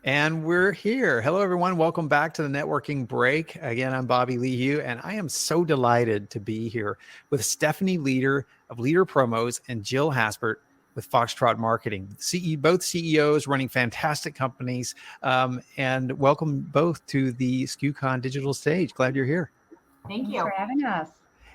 And we're here. Hello, everyone. Welcome back to the networking break. Again, I'm Bobby Lee Hugh, and I am so delighted to be here with Stephanie Leader of Leaderpromos and Jill Haspert with Foxtrot Marketing. Both CEOs running fantastic companies. And welcome both to the SKUCon digital stage. Glad you're here. Thanks for having us.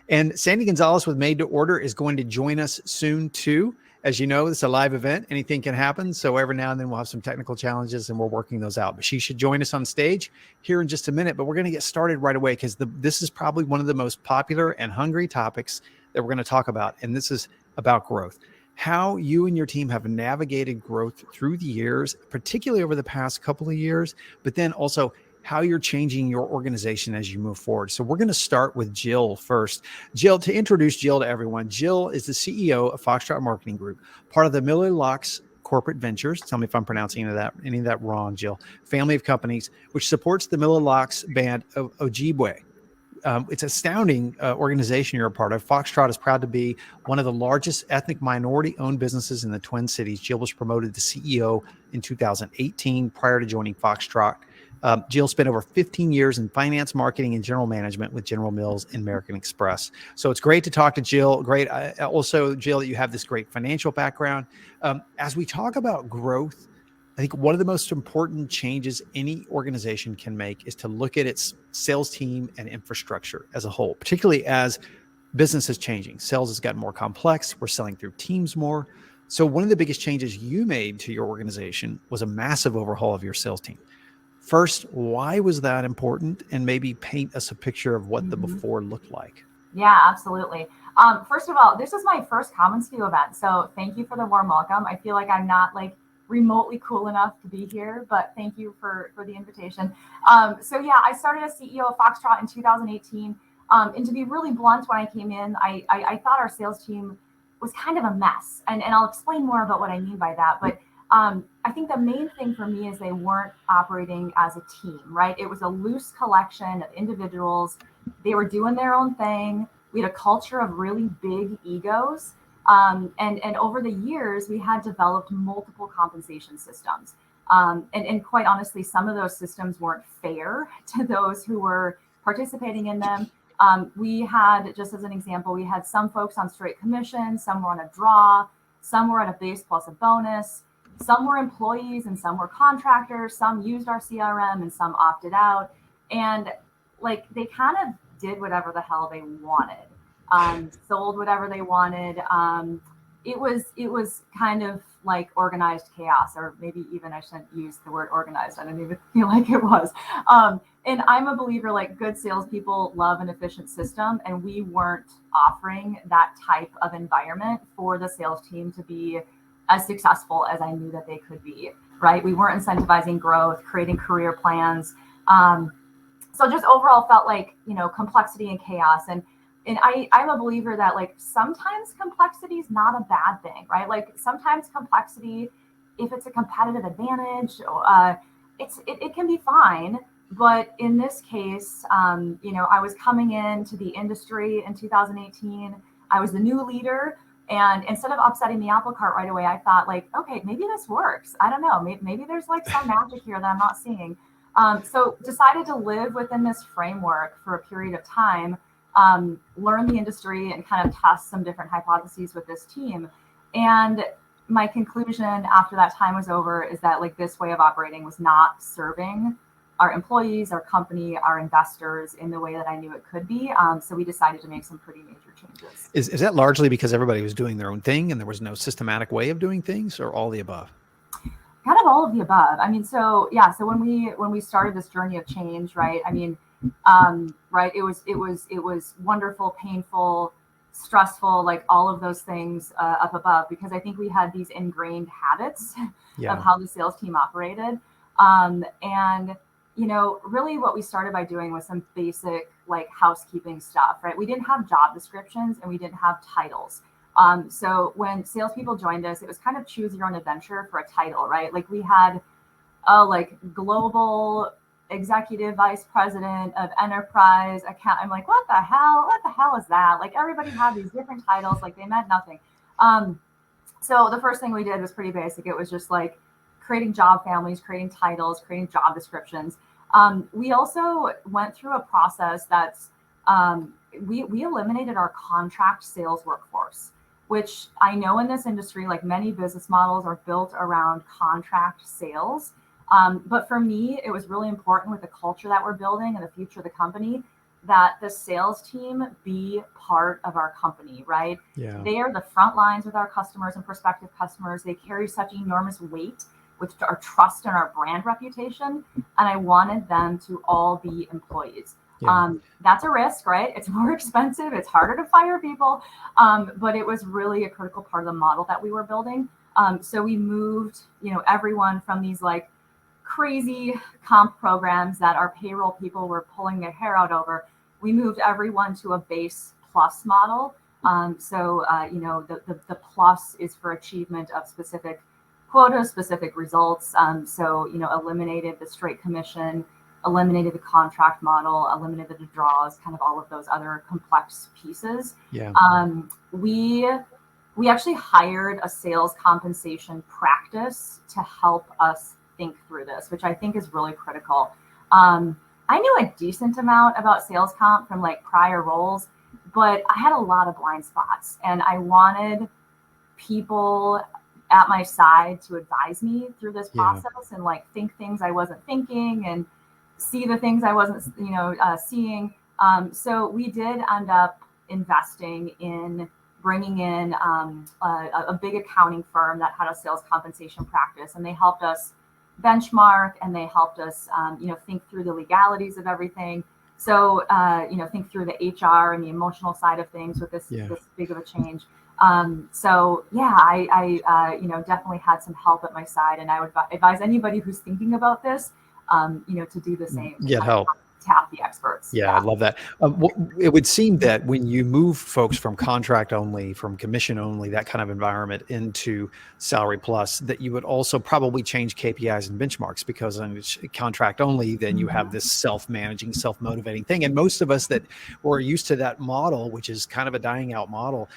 And Sandy Gonzales with MadeToOrder is going to join us soon too. As you know, it's a live event. Anything can happen. So every now and then we'll have some technical challenges and we're working those out. But she should join us on stage here in just a minute. But we're going to get started right away because this is probably one of the most popular and hungry topics that we're going to talk about. And this is about growth. How you and your team have navigated growth through the years, particularly over the past couple of years, but then also how you're changing your organization as you move forward. So we're going to start with Jill first. Jill, to introduce Jill to everyone, Jill is the CEO of Foxtrot Marketing Group, part of the Miller Locks Corporate Ventures. Tell me if I'm pronouncing any of that wrong, Jill. Family of companies, which supports the Miller Locks band of Ojibwe. It's an astounding organization you're a part of. Foxtrot is proud to be one of the largest ethnic minority-owned businesses in the Twin Cities. Jill was promoted to CEO in 2018 prior to joining Foxtrot. Jill spent over 15 years in finance, marketing, and general management with General Mills and American Express. So it's great to talk to Jill. Great. Also, Jill, that you have this great financial background. As we talk about growth, I think one of the most important changes any organization can make is to look at its sales team and infrastructure as a whole, particularly as business is changing. Sales has gotten more complex. We're selling through teams more. So one of the biggest changes you made to your organization was a massive overhaul of your sales team. First, why was that important? And maybe paint us a picture of what the before looked like. Yeah, absolutely. First of all, this is my first Common SKU event. So thank you for the warm welcome. I feel like I'm not like remotely cool enough to be here, but thank you for the invitation. So yeah, I started as CEO of Foxtrot in 2018. And to be really blunt, when I came in, I thought our sales team was kind of a mess. And I'll explain more about what I mean by that. But I think the main thing for me is they weren't operating as a team, right? It was a loose collection of individuals. They were doing their own thing. We had a culture of really big egos. And over the years, we had developed multiple compensation systems. And quite honestly, some of those systems weren't fair to those who were participating in them. We had, just as an example, we had some folks on straight commission, some were on a draw, some were on a base plus a bonus. Some were employees and some were contractors. Some used our CRM and some opted out. And like they kind of did whatever the hell they wanted, sold whatever they wanted. It was kind of like organized chaos, or maybe even I shouldn't use the word organized. I didn't even feel like it was. And I'm a believer, like good salespeople love an efficient system, and we weren't offering that type of environment for the sales team to be as successful as I knew that they could be, right? We weren't incentivizing growth, creating career plans. So just overall felt like, complexity and chaos. And I'm a believer that like sometimes complexity is not a bad thing, right? Like sometimes complexity, if it's a competitive advantage, it can be fine. But in this case, I was coming into the industry in 2018. I was the new leader. And instead of upsetting the apple cart right away, I thought like, okay, maybe this works. I don't know. Maybe there's like some magic here that I'm not seeing. So decided to live within this framework for a period of time, learn the industry and kind of test some different hypotheses with this team. And my conclusion after that time was over is that like this way of operating was not serving our employees, our company, our investors in the way that I knew it could be. So we decided to make some pretty major changes. Is that largely because everybody was doing their own thing and there was no systematic way of doing things, or all the above? Kind of all of the above. I mean, so yeah, so when we started this journey of change, right? I mean, right, it was wonderful, painful, stressful, like all of those things up above, because I think we had these ingrained habits of how the sales team operated. And really what we started by doing was some basic like housekeeping stuff, right? We didn't have job descriptions and we didn't have titles. So when salespeople joined us, it was kind of choose your own adventure for a title, right? Like we had like global executive vice president of enterprise account. I'm like, what the hell is that? Like everybody had these different titles, like they meant nothing. So the first thing we did was pretty basic. It was just like creating job families, creating titles, creating job descriptions. We also went through a process that's, we eliminated our contract sales workforce, which I know in this industry, like many business models are built around contract sales. But for me, it was really important with the culture that we're building and the future of the company that the sales team be part of our company, right? Yeah. They are the front lines with our customers and prospective customers. They carry such enormous weight with our trust and our brand reputation. And I wanted them to all be employees. Yeah. That's a risk, right? It's more expensive. It's harder to fire people. But it was really a critical part of the model that we were building. So we moved, everyone from these like crazy comp programs that our payroll people were pulling their hair out over. We moved everyone to a base plus model. The plus is for achievement of specific quotas, specific results. Eliminated the straight commission, eliminated the contract model, eliminated the draws, kind of all of those other complex pieces. Yeah. We actually hired a sales compensation practice to help us think through this, which I think is really critical. I knew a decent amount about sales comp from like prior roles, but I had a lot of blind spots, and I wanted people at my side to advise me through this process and like think things I wasn't thinking and see the things I wasn't, seeing. So we did end up investing in bringing in a big accounting firm that had a sales compensation practice, and they helped us benchmark, and they helped us, think through the legalities of everything. So, think through the HR and the emotional side of things with this big of a change. I definitely had some help at my side, and I would advise anybody who's thinking about this, to do the same. Get help. Tap the experts. Yeah, I love that. It would seem that when you move folks from contract only, from commission only, that kind of environment into salary plus, that you would also probably change KPIs and benchmarks, because on contract only, then you have this self-managing, self-motivating thing. And most of us that were used to that model, which is kind of a dying out model,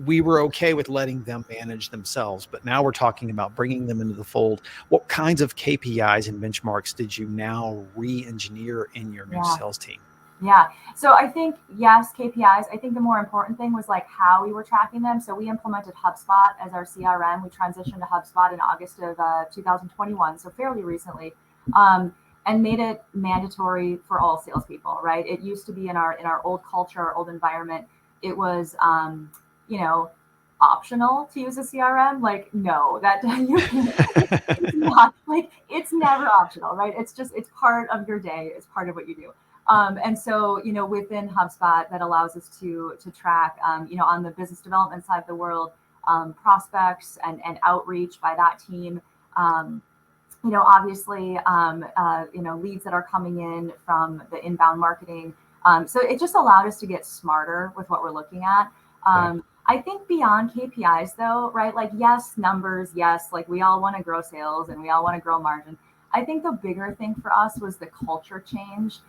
we were okay with letting them manage themselves. But now we're talking about bringing them into the fold. What kinds of KPIs and benchmarks did you now re-engineer in your new sales team? Yeah. So I think, yes, KPIs. I think the more important thing was like how we were tracking them. So we implemented HubSpot as our CRM. We transitioned to HubSpot in August of 2021, so fairly recently, and made it mandatory for all salespeople, right? It used to be in our old culture, our old environment, it was, optional to use a CRM. Like, no, that it's not, like, it's never optional, right? It's part of your day. It's part of what you do. And so, within HubSpot, that allows us to track, on the business development side of the world, prospects and outreach by that team. Obviously, leads that are coming in from the inbound marketing. So it just allowed us to get smarter with what we're looking at. I think beyond KPIs though, right? Like, yes, numbers, yes, like we all want to grow sales and we all want to grow margin. I think the bigger thing for us was the culture change.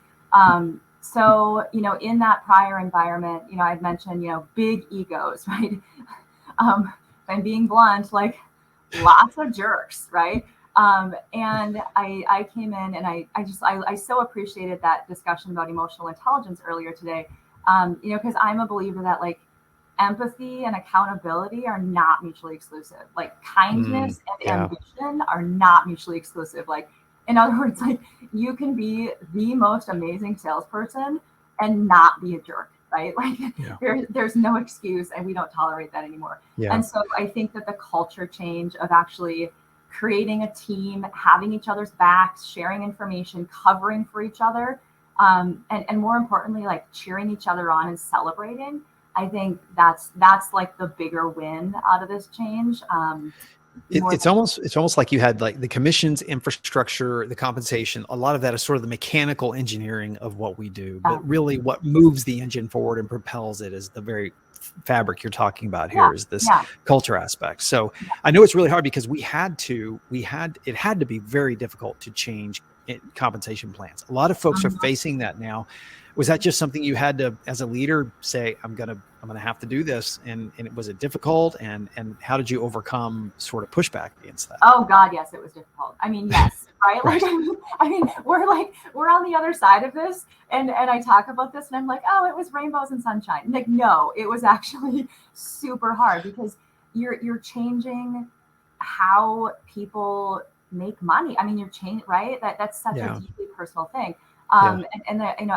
So, in that prior environment, I'd mentioned, big egos, right? If I'm being blunt, like lots of jerks, right? And I came in and I so appreciated that discussion about emotional intelligence earlier today, because I'm a believer that like empathy and accountability are not mutually exclusive. Like kindness and ambition are not mutually exclusive. Like, in other words, like you can be the most amazing salesperson and not be a jerk, right? Like there's no excuse, and we don't tolerate that anymore. And so I think that the culture change of actually creating a team, having each other's backs, sharing information, covering for each other, and more importantly, like cheering each other on and celebrating. I think that's like the bigger win out of this change. It's almost like you had like the commissions, infrastructure, the compensation. A lot of that is sort of the mechanical engineering of what we do, but really what moves the engine forward and propels it is the very fabric you're talking about Yeah, here, is this yeah, culture aspect. So I know it's really hard because it had to be very difficult to change compensation plans. A lot of folks are mhm. facing that now. Was that just something you had to, as a leader, say, I'm gonna have to do this, and was it difficult, and how did you overcome sort of pushback against that? Oh God, yes, it was difficult. I mean, yes, right? Like, Right. I mean, we're on the other side of this, and I talk about this, and I'm like, oh, it was rainbows and sunshine. Like, no, it was actually super hard because you're changing how people make money. I mean, you're changing, right? That's such a Yeah. deeply personal thing. Yeah.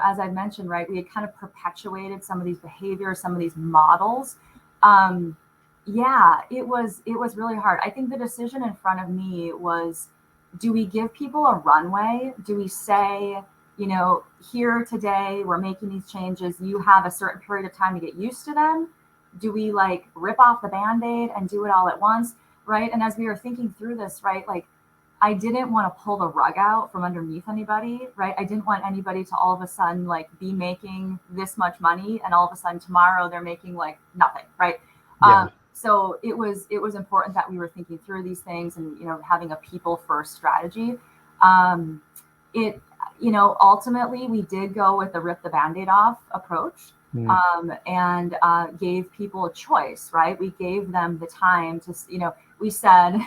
As I mentioned, right, we had kind of perpetuated some of these behaviors, some of these models. Um, yeah, it was really hard. I think the decision in front of me was, do we give people a runway? Do we say, here today we're making these changes, you have a certain period of time to get used to them? Do we like rip off the band-aid and do it all at once? Right. And as we were thinking through this, right, like I didn't want to pull the rug out from underneath anybody, right? I didn't want anybody to all of a sudden like be making this much money and all of a sudden tomorrow they're making like nothing, right? Yeah. So it was important that we were thinking through these things and having a people first strategy. Um, it ultimately we did go with the rip the band-aid off approach, Mm. and gave people a choice, right? We gave them the time to we said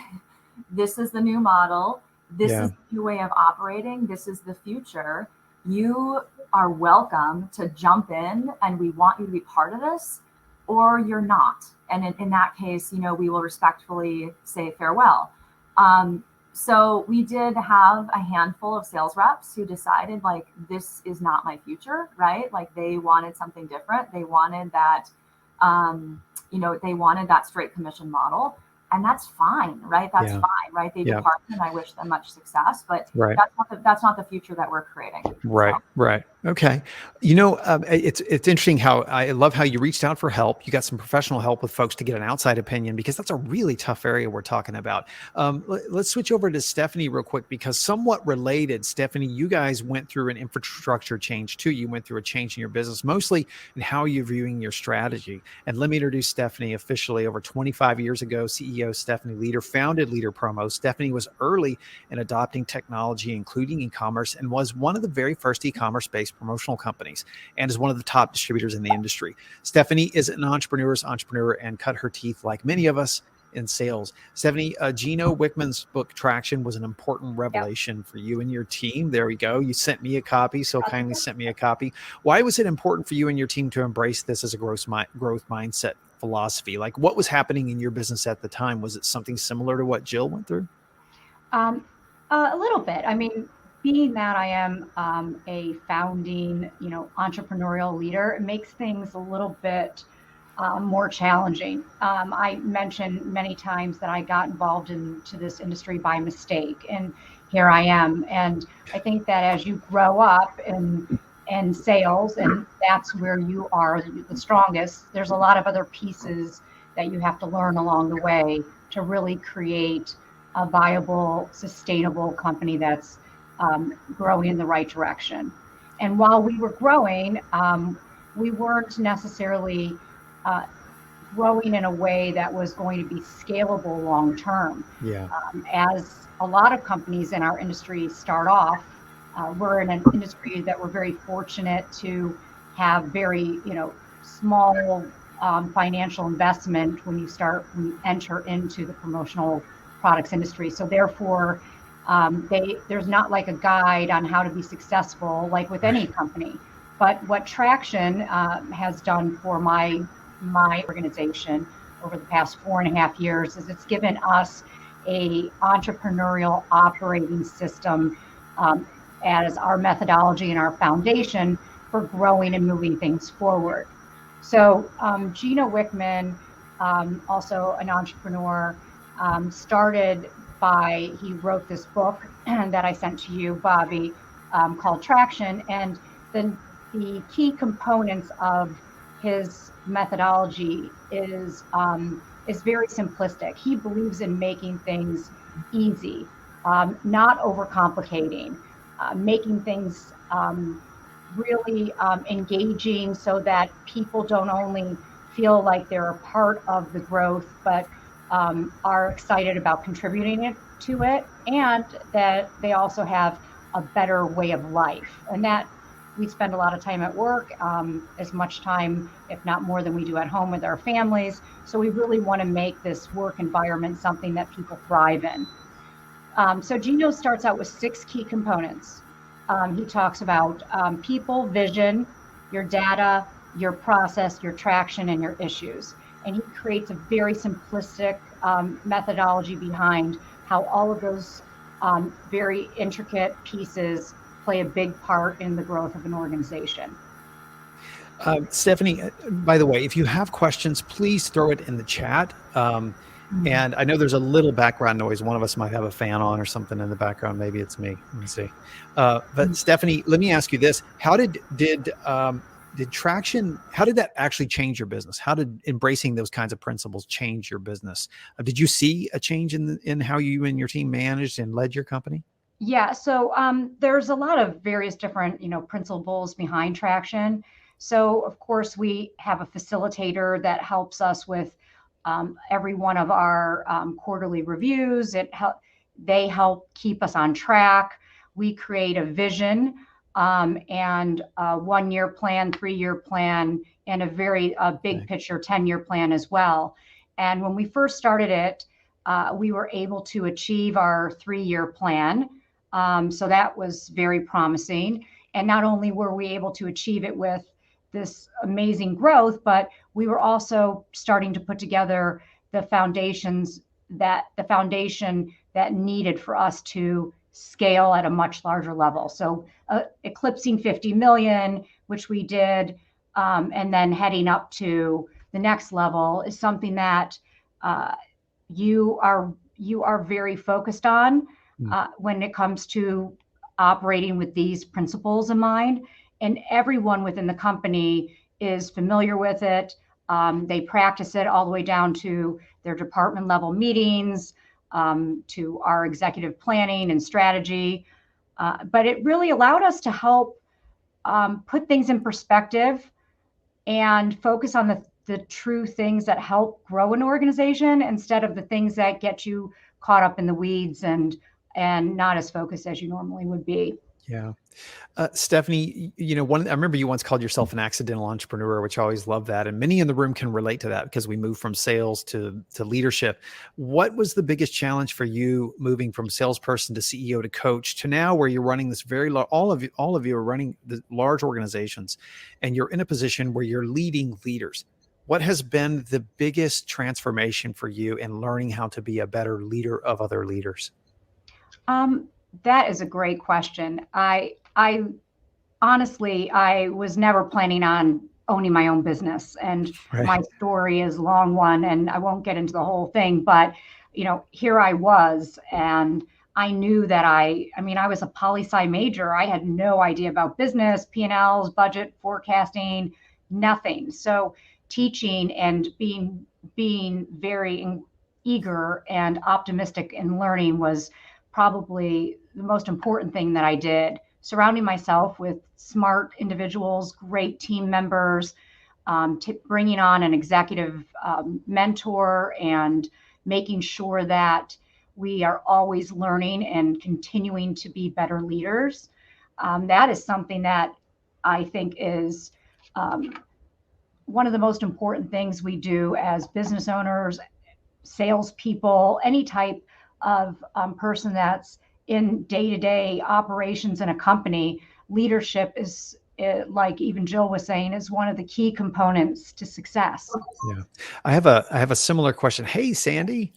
this is the new model. This Yeah. is the new way of operating. This is the future. You are welcome to jump in and we want you to be part of this, or you're not. And in that case, we will respectfully say farewell. So we did have a handful of sales reps who decided like, this is not my future, right? Like they wanted something different. They wanted that, they wanted that straight commission model. And that's fine, right? That's Yeah. fine, right? They Yeah. departed, and I wish them much success, but Right. that's not the future that we're creating. Right. So, Right. Okay. It's interesting how I love how you reached out for help. You got some professional help with folks to get an outside opinion, because that's a really tough area we're talking about. Let's switch over to Stephanie real quick, because somewhat related, Stephanie, you guys went through an infrastructure change too. You went through a change in your business, mostly in how you're viewing your strategy. And let me introduce Stephanie officially. Over 25 years ago, CEO Stephanie Leader founded Leaderpromos. Stephanie was early in adopting technology, including e-commerce, and was one of the very first e-commerce-based promotional companies, and is one of the top distributors in the industry. Stephanie is an entrepreneur's entrepreneur and cut her teeth, like many of us, in sales. Stephanie, Gino Wickman's book Traction was an important revelation for you and your team. There we go. You sent me a copy, so kindly sent me a copy. Why was it important for you and your team to embrace this as a growth mindset philosophy? Like, what was happening in your business at the time? Was it something similar to what Jill went through? A little bit. I mean, being that I am a founding, entrepreneurial leader, it makes things a little bit more challenging. I mentioned many times that I got involved into this industry by mistake, and here I am. And I think that as you grow up in sales, and that's where you are the strongest, there's a lot of other pieces that you have to learn along the way to really create a viable, sustainable company that's growing in the right direction. And while we were growing, we weren't necessarily growing in a way that was going to be scalable long term. Yeah. As a lot of companies in our industry start off, we're in an industry that we're very fortunate to have very, small financial investment when you enter into the promotional products industry. So therefore, there's not like a guide on how to be successful, like with any company. But what Traction has done for my organization over the past 4.5 years is it's given us a entrepreneurial operating system as our methodology and our foundation for growing and moving things forward. So Gino Wickman, also an entrepreneur, he wrote this book that I sent to you, Bobby, called Traction. And then the key components of his methodology is very simplistic. He believes in making things easy, not overcomplicating, making things really engaging so that people don't only feel like they're a part of the growth, but are excited about contributing to it, and that they also have a better way of life. And that we spend a lot of time at work, as much time, if not more, than we do at home with our families. So we really want to make this work environment something that people thrive in. So Gino starts out with 6 key components. He talks about people, vision, your data, your process, your traction, and your issues. And he creates a very simplistic methodology behind how all of those very intricate pieces play a big part in the growth of an organization. Stephanie, by the way, if you have questions, please throw it in the chat. And I know there's a little background noise. One of us might have a fan on or something in the background. Maybe it's me. Let me see. But Stephanie, let me ask you this: how did traction? How did that actually change your business? How did embracing those kinds of principles change your business? Did you see a change in how you and your team managed and led your company? Yeah, so there's a lot of various different, principles behind traction. So of course we have a facilitator that helps us with every one of our quarterly reviews. They help keep us on track. We create a vision and a 1-year plan, 3-year plan, and a very big picture 10-year plan as well. And when we first started it, we were able to achieve our 3-year plan. So that was very promising. And not only were we able to achieve it with this amazing growth, but we were also starting to put together the foundation that needed for us to scale at a much larger level. So eclipsing 50 million, which we did, and then heading up to the next level is something that you are very focused on when it comes to operating with these principles in mind. And everyone within the company is familiar with it. They practice it all the way down to their department level meetings, to our executive planning and strategy. But it really allowed us to help put things in perspective and focus on the true things that help grow an organization instead of the things that get you caught up in the weeds and not as focused as you normally would be. Yeah. Stephanie, I remember you once called yourself an accidental entrepreneur, which I always love that. And many in the room can relate to that because we moved from sales to leadership. What was the biggest challenge for you moving from salesperson to CEO to coach to now where you're running this all of you are running the large organizations and you're in a position where you're leading leaders? What has been the biggest transformation for you in learning how to be a better leader of other leaders? That is a great question. I honestly, I was never planning on owning my own business, and my story is a long one, and I won't get into the whole thing, but here I was, and I knew that I was a poli-sci major. I had no idea about business, P&Ls, budget, forecasting, nothing. So teaching and being very eager and optimistic in learning was probably the most important thing that I did. Surrounding myself with smart individuals, great team members, bringing on an executive mentor, and making sure that we are always learning and continuing to be better leaders. That is something that I think is one of the most important things we do as business owners, salespeople, any type of person that's in day-to-day operations in a company. Leadership is, like even Jill was saying, is one of the key components to success. Yeah, I have a similar question. Hey, Sandy.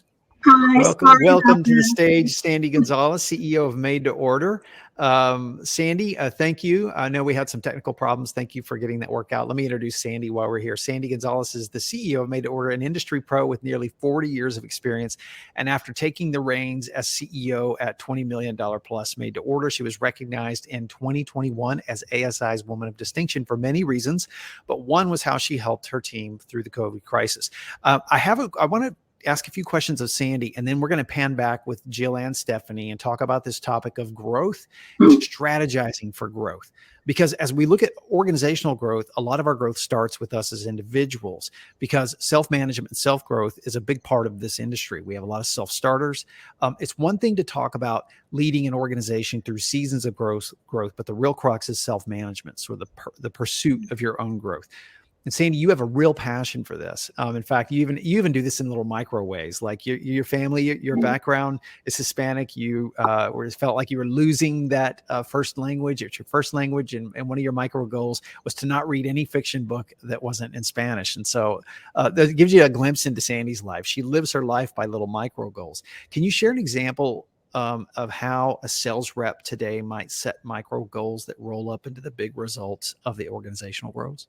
Hi, welcome to the stage, Sandy Gonzales, CEO of MadeToOrder. Sandy, thank you. I know we had some technical problems. Thank you for getting that work out. Let me introduce Sandy while we're here. Sandy Gonzales is the CEO of MadeToOrder, an industry pro with nearly 40 years of experience. And after taking the reins as CEO at $20 million plus MadeToOrder, she was recognized in 2021 as ASI's Woman of Distinction for many reasons, but one was how she helped her team through the COVID crisis. I want to ask a few questions of Sandy, and then we're going to pan back with Jill and Stephanie and talk about this topic of growth and strategizing for growth. Because as we look at organizational growth, a lot of our growth starts with us as individuals, because self-management and self-growth is a big part of this industry. We have a lot of self-starters. It's one thing to talk about leading an organization through seasons of growth, but the real crux is self-management, so the pursuit of your own growth. And Sandy, you have a real passion for this. In fact, you even do this in little micro ways. Like your family, your background is Hispanic. You felt like you were losing that first language. It's your first language, and one of your micro goals was to not read any fiction book that wasn't in Spanish. And so that gives you a glimpse into Sandy's life. She lives her life by little micro goals. Can you share an example of how a sales rep today might set micro goals that roll up into the big results of the organizational growth?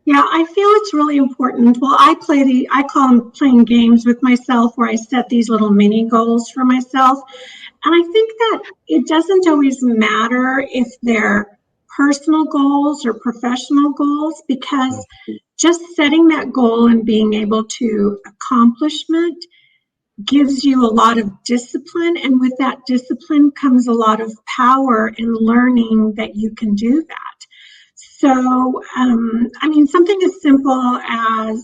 Yeah, I feel it's really important. Well, I call them playing games with myself, where I set these little mini goals for myself. And I think that it doesn't always matter if they're personal goals or professional goals, because just setting that goal and being able to accomplishment gives you a lot of discipline. And with that discipline comes a lot of power in learning that you can do that. So, I mean, something as simple as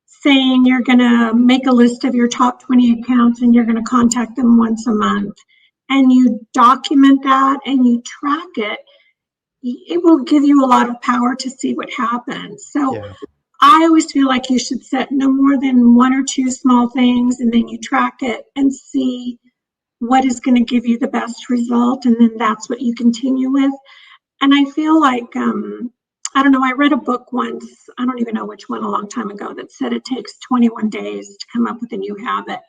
saying you're going to make a list of your top 20 accounts and you're going to contact them once a month, and you document that and you track it, it will give you a lot of power to see what happens. So yeah. I always feel like you should set no more than one or two small things, and then you track it and see what is going to give you the best result. And then that's what you continue with. And I feel like, I don't know, I read a book once, I don't even know which one, a long time ago, that said it takes 21 days to come up with a new habit.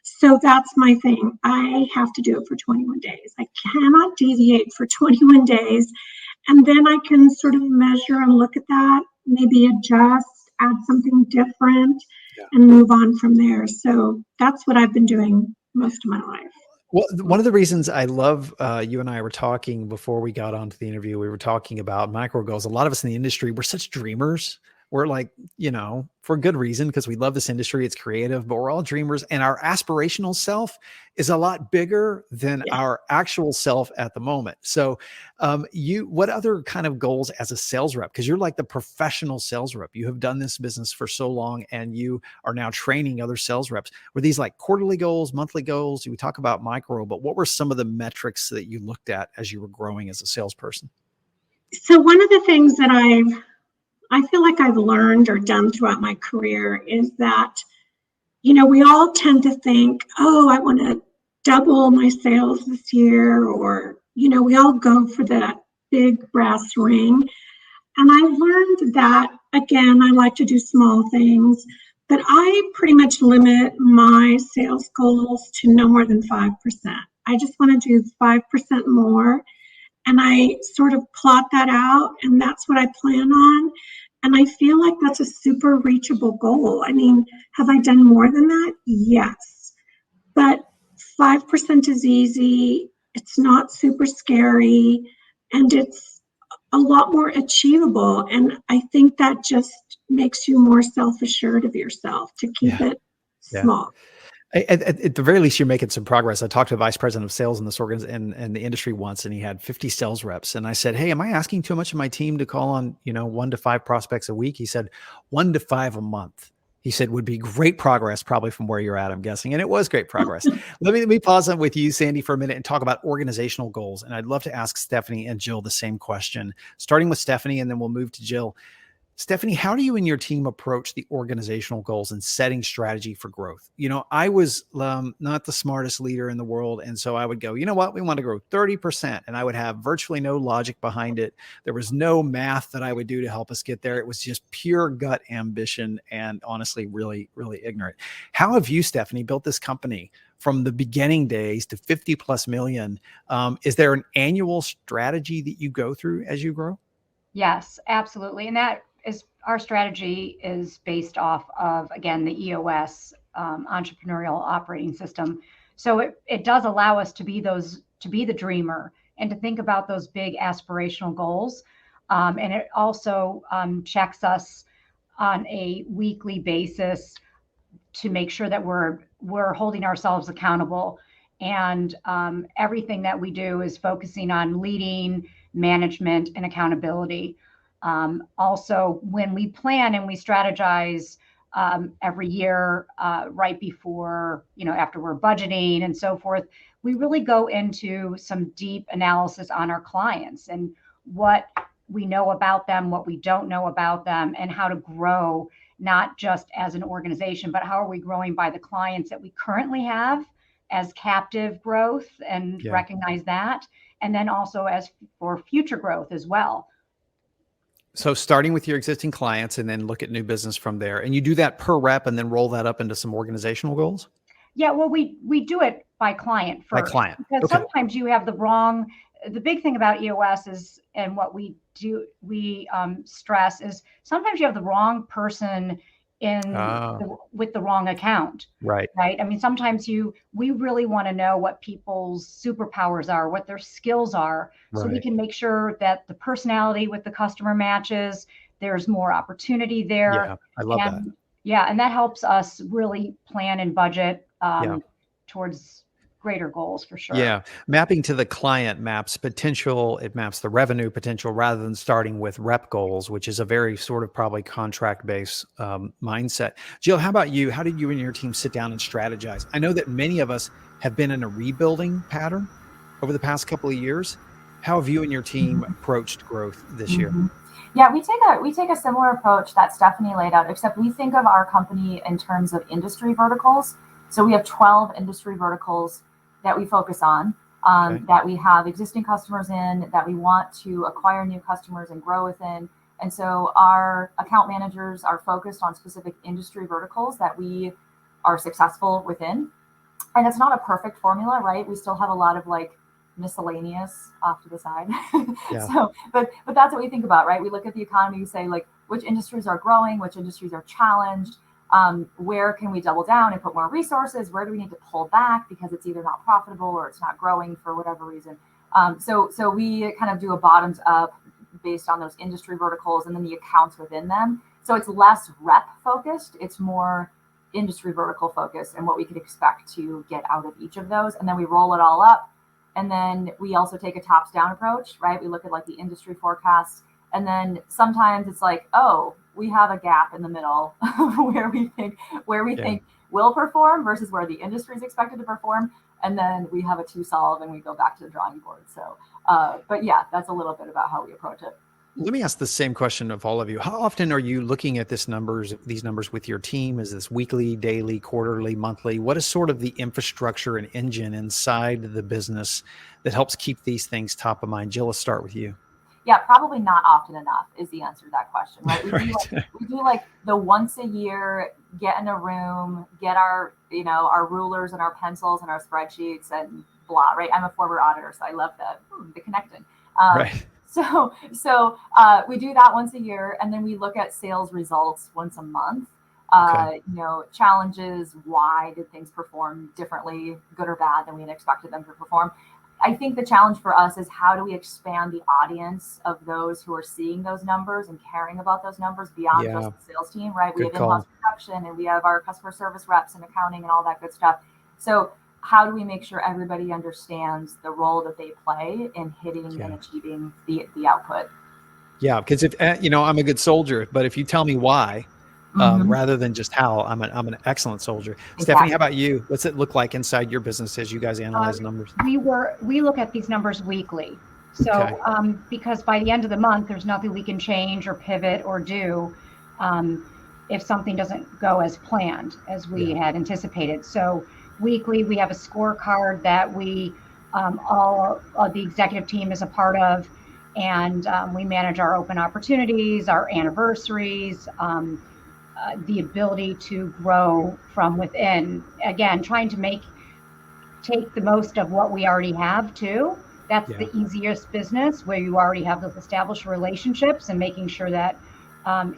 So that's my thing. I have to do it for 21 days. I cannot deviate for 21 days. And then I can sort of measure and look at that, maybe adjust, add something different, and move on from there. So that's what I've been doing most of my life. Well, one of the reasons I love, you and I were talking before we got onto the interview, we were talking about micro goals. A lot of us in the industry, we're such dreamers. We're like, for good reason, because we love this industry. It's creative, but we're all dreamers, and our aspirational self is a lot bigger than our actual self at the moment. So what other kind of goals as a sales rep? Because you're like the professional sales rep. You have done this business for so long, and you are now training other sales reps. Were these like quarterly goals, monthly goals? We talk about micro, but what were some of the metrics that you looked at as you were growing as a salesperson? So one of the things that I feel like I've learned or done throughout my career is that, we all tend to think, oh, I want to double my sales this year, or, we all go for that big brass ring. And I've learned that, again, I like to do small things, but I pretty much limit my sales goals to no more than 5%. I just want to do 5% more. And I sort of plot that out, and that's what I plan on. And I feel like that's a super reachable goal. I mean, have I done more than that? Yes. But 5% is easy. It's not super scary, and it's a lot more achievable. And I think that just makes you more self-assured of yourself to keep it small. At the very least, you're making some progress. I talked to a vice president of sales in this in the industry once, and he had 50 sales reps. And I said, hey, am I asking too much of my team to call on, 1 to 5 prospects a week? He said, 1 to 5 a month. He said, would be great progress, probably from where you're at, I'm guessing. And it was great progress. Let me pause on with you, Sandy, for a minute and talk about organizational goals. And I'd love to ask Stephanie and Jill the same question, starting with Stephanie, and then we'll move to Jill. Stephanie, how do you and your team approach the organizational goals and setting strategy for growth? I was not the smartest leader in the world. And so I would go, you know what? We want to grow 30%. And I would have virtually no logic behind it. There was no math that I would do to help us get there. It was just pure gut ambition and honestly, really, really ignorant. How have you, Stephanie, built this company from the beginning days to 50 plus million? Is there an annual strategy that you go through as you grow? Yes, absolutely. And that is, our strategy is based off of, again, the EOS entrepreneurial operating system. So it does allow us to be the dreamer and to think about those big aspirational goals. And it also checks us on a weekly basis to make sure that we're holding ourselves accountable. And everything that we do is focusing on leading, management, and accountability. Also, when we plan and we strategize every year, right before, after we're budgeting and so forth, we really go into some deep analysis on our clients and what we know about them, what we don't know about them, and how to grow, not just as an organization, but how are we growing by the clients that we currently have as captive growth and recognize that. And then also as for future growth as well. So starting with your existing clients and then look at new business from there. And you do that per rep and then roll that up into some organizational goals? Yeah, well, we do it by client first. By client. Because sometimes you have the big thing about EOS is, and what we do, we stress is sometimes you have the wrong person with the wrong account. Right. I mean, sometimes we really want to know what people's superpowers are, what their skills are, so we can make sure that the personality with the customer matches, there's more opportunity there. Yeah, I love that. Yeah, and that helps us really plan and budget towards greater goals for sure. Yeah. Mapping to the client maps potential, it maps the revenue potential rather than starting with rep goals, which is a very sort of probably contract-based mindset. Jill, how about you? How did you and your team sit down and strategize? I know that many of us have been in a rebuilding pattern over the past couple of years. How have you and your team approached growth this year? Yeah, we take a similar approach that Stephanie laid out, except we think of our company in terms of industry verticals. So we have 12 industry verticals that we focus on, that we have existing customers in, that we want to acquire new customers and grow within. And so our account managers are focused on specific industry verticals that we are successful within. And it's not a perfect formula, right? We still have a lot of miscellaneous off to the side. So, but that's what we think about, right? We look at the economy, we say which industries are growing, which industries are challenged. Where can we double down and put more resources? Where do we need to pull back because it's either not profitable or it's not growing for whatever reason? So we kind of do a bottoms up based on those industry verticals and then the accounts within them. So it's less rep focused. It's more industry vertical focused and what we could expect to get out of each of those. And then we roll it all up. And then we also take a tops down approach, right? We look at the industry forecasts. And then sometimes it's we have a gap in the middle where we think will perform versus where the industry is expected to perform. And then we have a to solve and we go back to the drawing board. So, but yeah, that's a little bit about how we approach it. Let me ask the same question of all of you. How often are you looking at these numbers with your team? Is this weekly, daily, quarterly, monthly? What is sort of the infrastructure and engine inside the business that helps keep these things top of mind? Jill, let's start with you. Yeah, probably not often enough is the answer to that question, right? We do the once a year, get in a room, get our rulers and our pencils and our spreadsheets and blah, right? I'm a former auditor, so I love the connecting. Right. So we do that once a year, and then we look at sales results once a month. Challenges, why did things perform differently, good or bad, than we had expected them to perform? I think the challenge for us is how do we expand the audience of those who are seeing those numbers and caring about those numbers beyond just the sales team, right? We have in-house production and we have our customer service reps and accounting and all that good stuff. So how do we make sure everybody understands the role that they play in hitting and achieving the output? Yeah, because if I'm a good soldier, but if you tell me why, rather than just how, I'm an excellent soldier. Exactly. Stephanie, how about you? What's it look like inside your business as you guys analyze numbers? We look at these numbers weekly. So because by the end of the month, there's nothing we can change or pivot or do if something doesn't go as planned, as we had anticipated. So weekly, we have a scorecard that we all of the executive team is a part of, and we manage our open opportunities, our anniversaries, the ability to grow from within. Again, trying to take the most of what we already have too. That's the easiest business, where you already have those established relationships, and making sure that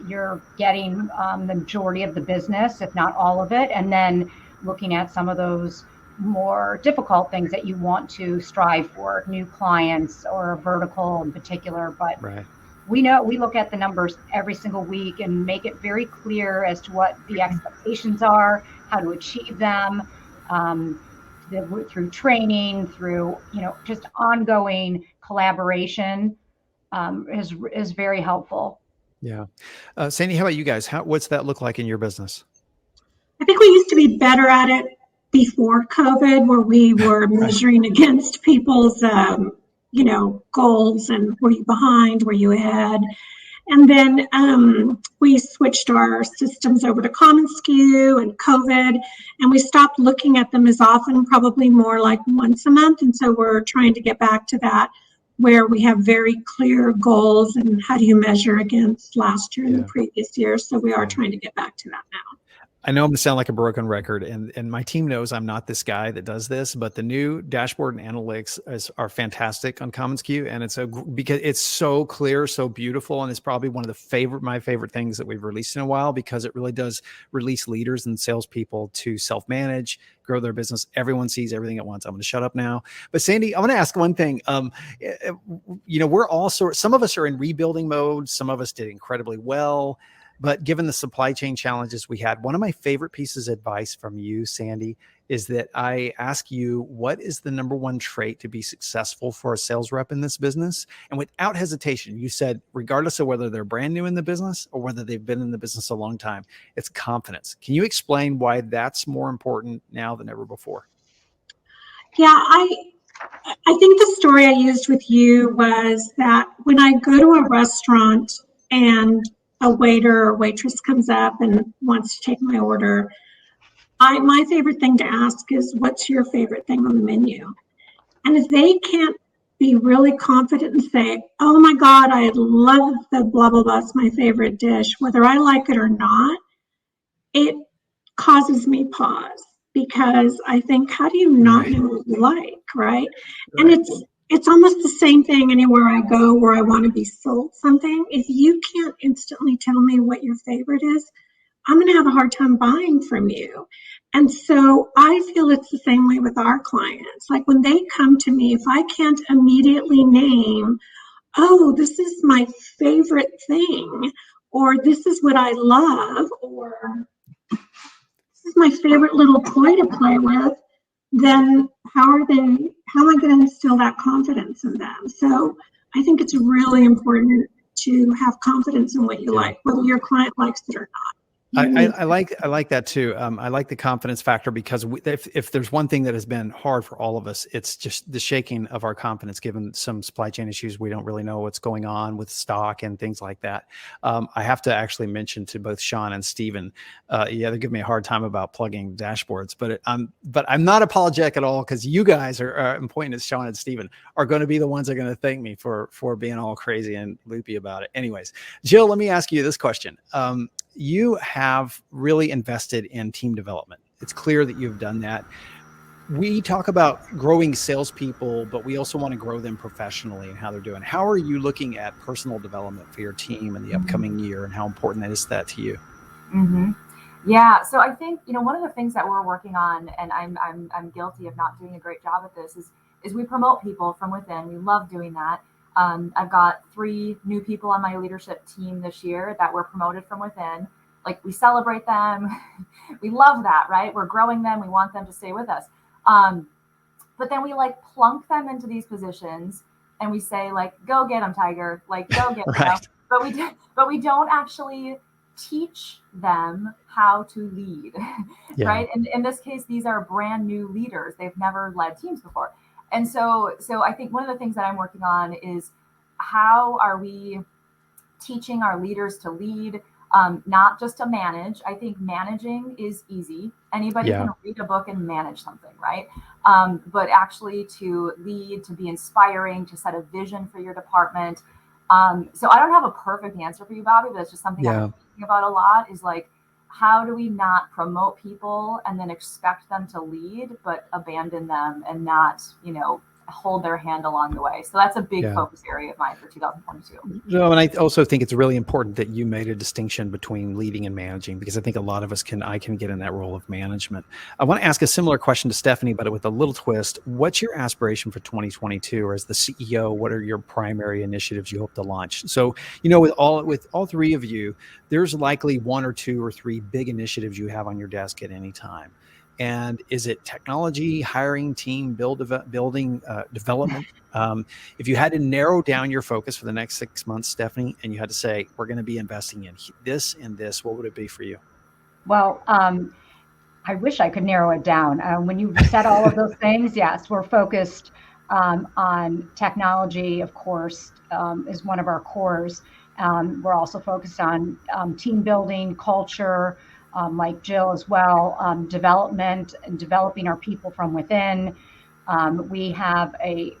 you're getting the majority of the business, if not all of it, and then looking at some of those more difficult things that you want to strive for, new clients or a vertical in particular. But we look at the numbers every single week and make it very clear as to what the expectations are, how to achieve them, through training, through, just ongoing collaboration, is very helpful. Yeah. Sandy, how about you guys? What's that look like in your business? I think we used to be better at it before COVID, where we were measuring against people's, goals and were you behind, were you ahead? And then we switched our systems over to Common SKU and COVID, and we stopped looking at them as often, probably more like once a month. And so we're trying to get back to that, where we have very clear goals and how do you measure against last year and the previous year. So we are trying to get back to that now. I know I'm going to sound like a broken record, and my team knows I'm not this guy that does this, but the new dashboard and analytics are fantastic on Common SKU, and because it's so clear, so beautiful, and it's probably one of my favorite things that we've released in a while, because it really does release leaders and salespeople to self-manage, grow their business. Everyone sees everything at once. I'm going to shut up now. But Sandy, I want to ask one thing. We're all some of us are in rebuilding mode. Some of us did incredibly well. But given the supply chain challenges we had, one of my favorite pieces of advice from you, Sandy, is that I ask you, what is the number one trait to be successful for a sales rep in this business? And without hesitation, you said, regardless of whether they're brand new in the business or whether they've been in the business a long time, it's confidence. Can you explain why that's more important now than ever before? Yeah, I think the story I used with you was that when I go to a restaurant and a waiter or waitress comes up and wants to take my order, my favorite thing to ask is, what's your favorite thing on the menu? And if they can't be really confident and say, oh my God, I love the blah, blah, blah, it's my favorite dish, whether I like it or not, it causes me pause, because I think, how do you not know what you like, right? And it's almost the same thing anywhere I go where I want to be sold something. If you can't instantly tell me what your favorite is, I'm going to have a hard time buying from you. And so I feel it's the same way with our clients. Like when they come to me, if I can't immediately name, oh, this is my favorite thing, or this is what I love, or this is my favorite little toy to play with, then how am I going to instill that confidence in them? So I think it's really important to have confidence in what you like, whether your client likes it or not. I like that too. I like the confidence factor, because if there's one thing that has been hard for all of us, it's just the shaking of our confidence, given some supply chain issues. We don't really know what's going on with stock and things like that. I have to actually mention to both Sean and Steven, they give me a hard time about plugging dashboards, but I'm not apologetic at all, because you guys I'm pointing at Sean and Steven, are going to be the ones that are going to thank me for being all crazy and loopy about it. Anyways, Jill, let me ask you this question. You have really invested in team development. It's clear that you've done that. We talk about growing salespeople, but we also want to grow them professionally and how they're doing. How are you looking at personal development for your team in the upcoming year, and how important is that to you? Mm-hmm. Yeah. So I think, one of the things that we're working on, and I'm guilty of not doing a great job at this, is we promote people from within. We love doing that. I've got 3 new people on my leadership team this year that were promoted from within. Like, we celebrate them. We love that, right? We're growing them. We want them to stay with us. But then we plunk them into these positions and we say, go get them, Tiger, go get them. But we don't actually teach them how to lead, right? And in this case, these are brand new leaders. They've never led teams before. And so I think one of the things that I'm working on is, how are we teaching our leaders to lead, not just to manage. I think managing is easy. Anybody can read a book and manage something, right? But actually to lead, to be inspiring, to set a vision for your department. So I don't have a perfect answer for you, Bobby, but it's just something I'm thinking about a lot, is how do we not promote people and then expect them to lead, but abandon them and not, hold their hand along the way. So that's a big Yeah. focus area of mine for 2022. No, and I also think it's really important that you made a distinction between leading and managing, because I think a lot of us I can get in that role of management. I want to ask a similar question to Stephanie, but with a little twist. What's your aspiration for 2022, or as the CEO, what are your primary initiatives you hope to launch? So, with all three of you, there's likely one or two or three big initiatives you have on your desk at any time. And is it technology, hiring, team building, development? If you had to narrow down your focus for the next 6 months, Stephanie, and you had to say, we're going to be investing in this and this, what would it be for you? Well, I wish I could narrow it down. When you said all of those things, yes, we're focused on technology, of course, is one of our cores. We're also focused on team building, culture, like Jill as well, development and developing our people from within. We have a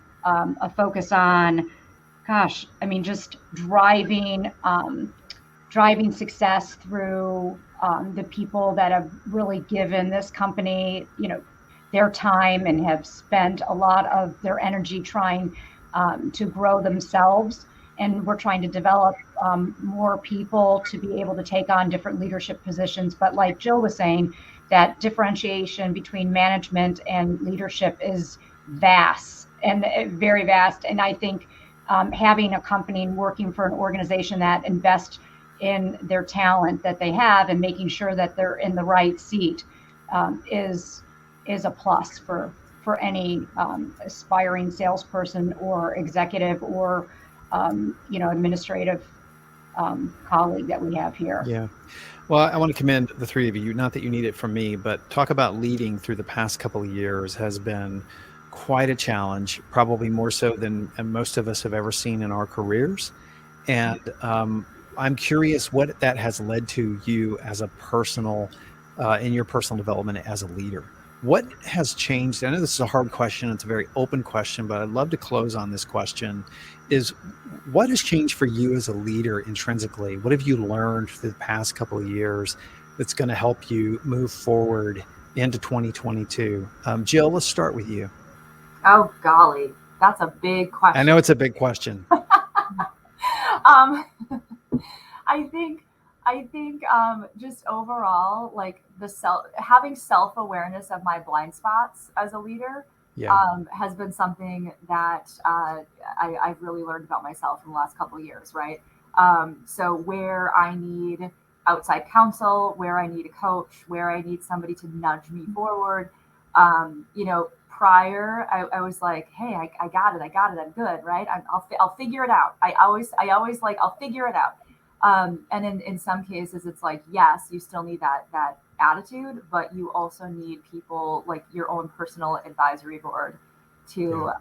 focus on, just driving success through the people that have really given this company, their time and have spent a lot of their energy trying to grow themselves. And we're trying to develop more people to be able to take on different leadership positions. But like Jill was saying, that differentiation between management and leadership is vast and very vast. And I think having a company and working for an organization that invests in their talent that they have and making sure that they're in the right seat is a plus for any aspiring salesperson or executive or administrative colleague that we have here. Yeah. Well, I want to commend the three of you, not that you need it from me, but talk about leading through the past couple of years has been quite a challenge, probably more so than most of us have ever seen in our careers. And I'm curious what that has led to you as a personal, in your personal development as a leader. What has changed? I know this is a hard question. It's a very open question, but I'd love to close on this question. Is what has changed for you as a leader intrinsically? What have you learned through the past couple of years that's going to help you move forward into 2022? Jill, let's start with you. Oh, golly. That's a big question. I know it's a big question. I think just overall, like having self-awareness of my blind spots as a leader has been something that I've really learned about myself in the last couple of years, right? So where I need outside counsel, where I need a coach, where I need somebody to nudge me forward. Prior, I was like, hey, I got it, I'm good, right? I'll figure it out. I always like, I'll figure it out. And in some cases, it's like, yes, you still need that attitude, but you also need people like your own personal advisory board to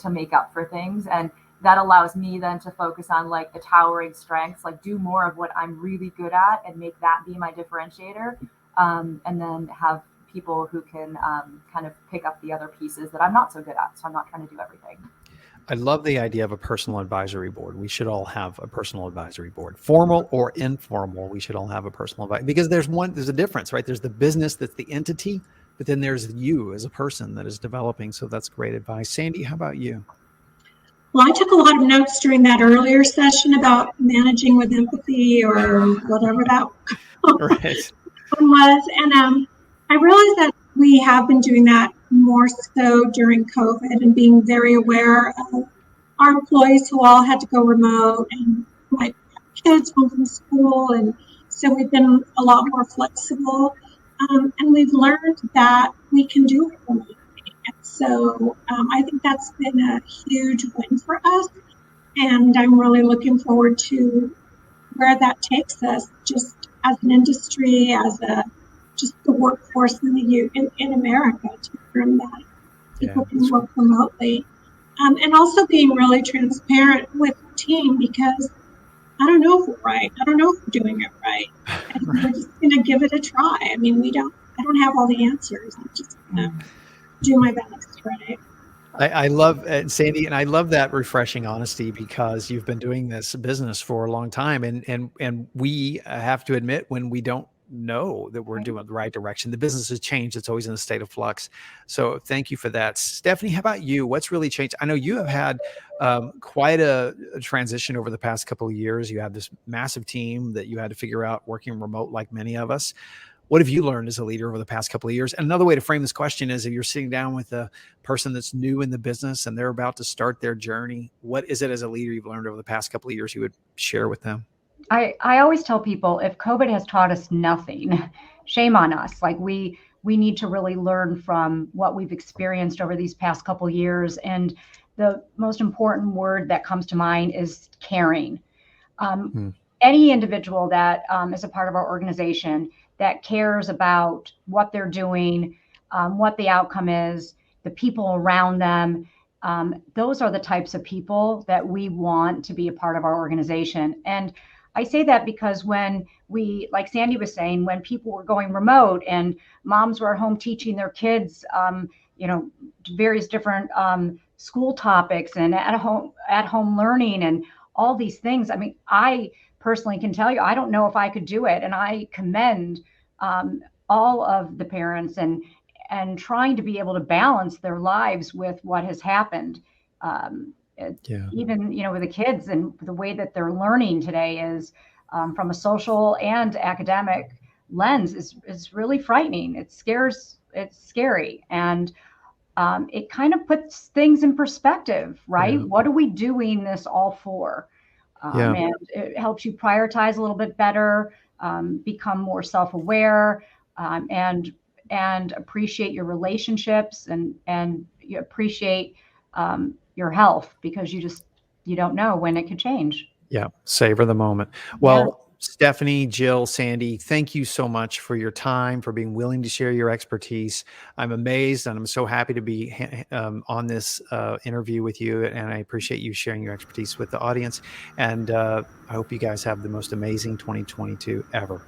make up for things. And that allows me then to focus on like the towering strengths, like do more of what I'm really good at and make that be my differentiator. And then have people who can kind of pick up the other pieces that I'm not so good at. So I'm not trying to do everything. I love the idea of a personal advisory board. We should all have a personal advisory board, formal or informal. We should all have a personal advisory, because there's a difference, right? There's the business, that's the entity, but then there's you as a person that is developing. So that's great advice. Sandy, how about you? Well, I took a lot of notes during that earlier session about managing with empathy or whatever that right. one was. And I realized that we have been doing that more so during COVID and being very aware of our employees who all had to go remote and my kids home from school. And so we've been a lot more flexible. And we've learned that we can do it remotely. And so I think that's been a huge win for us. And I'm really looking forward to where that takes us, just as an industry, just the workforce in America, to learn that people can work remotely. And also being really transparent with the team, because I don't know if we're right. I don't know if we're doing it right. And we're just going to give it a try. I mean, I don't have all the answers. I'm just going to do my best, right? I love Sandy, and I love that refreshing honesty, because you've been doing this business for a long time, and we have to admit when we don't know that we're doing the right direction. The business has changed. It's always in a state of flux. So thank you for that. Stephanie, how about you? What's really changed? I know you have had quite a transition over the past couple of years. You have this massive team that you had to figure out working remote like many of us. What have you learned as a leader over the past couple of years? And another way to frame this question is, if you're sitting down with a person that's new in the business and they're about to start their journey, what is it as a leader you've learned over the past couple of years you would share with them? I always tell people, if COVID has taught us nothing, shame on us. Like we need to really learn from what we've experienced over these past couple of years. And the most important word that comes to mind is caring. Any individual that is a part of our organization that cares about what they're doing, what the outcome is, the people around them, those are the types of people that we want to be a part of our organization. And I say that because when we, like Sandy was saying, when people were going remote and moms were at home teaching their kids, various different school topics and at home learning and all these things. I mean, I personally can tell you, I don't know if I could do it. And I commend all of the parents and trying to be able to balance their lives with what has happened. Even, with the kids and the way that they're learning today is from a social and academic lens is really frightening. It's scary. And it kind of puts things in perspective, right? Yeah. What are we doing this all for? And it helps you prioritize a little bit better, become more self-aware, and appreciate your relationships and you appreciate your health, because you don't know when it could change. Yeah. Savor the moment. Well, Stephanie, Jill, Sandy, thank you so much for your time, for being willing to share your expertise. I'm amazed and I'm so happy to be on this interview with you. And I appreciate you sharing your expertise with the audience. And I hope you guys have the most amazing 2022 ever.